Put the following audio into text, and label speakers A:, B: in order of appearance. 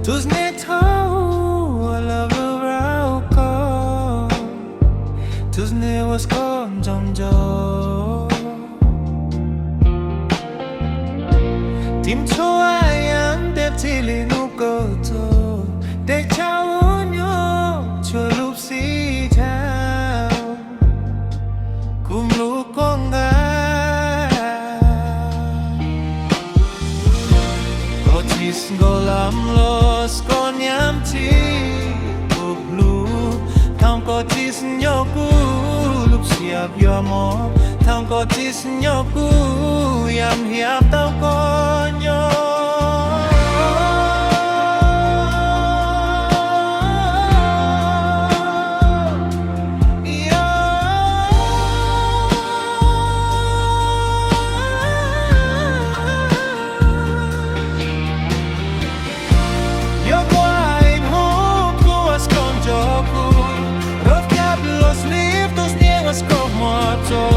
A: Tuż nie to, ale wybrałko Tuż nie was konjomjo Tim choa yang dep tili nuko to De Txwm cho Hlub si chao Kum lu konga Gotis golam los konyam ti Hlub Tam gotis nyoku Hlub siap yomo Tam gotis nyoku Yam hiap tau konyo Como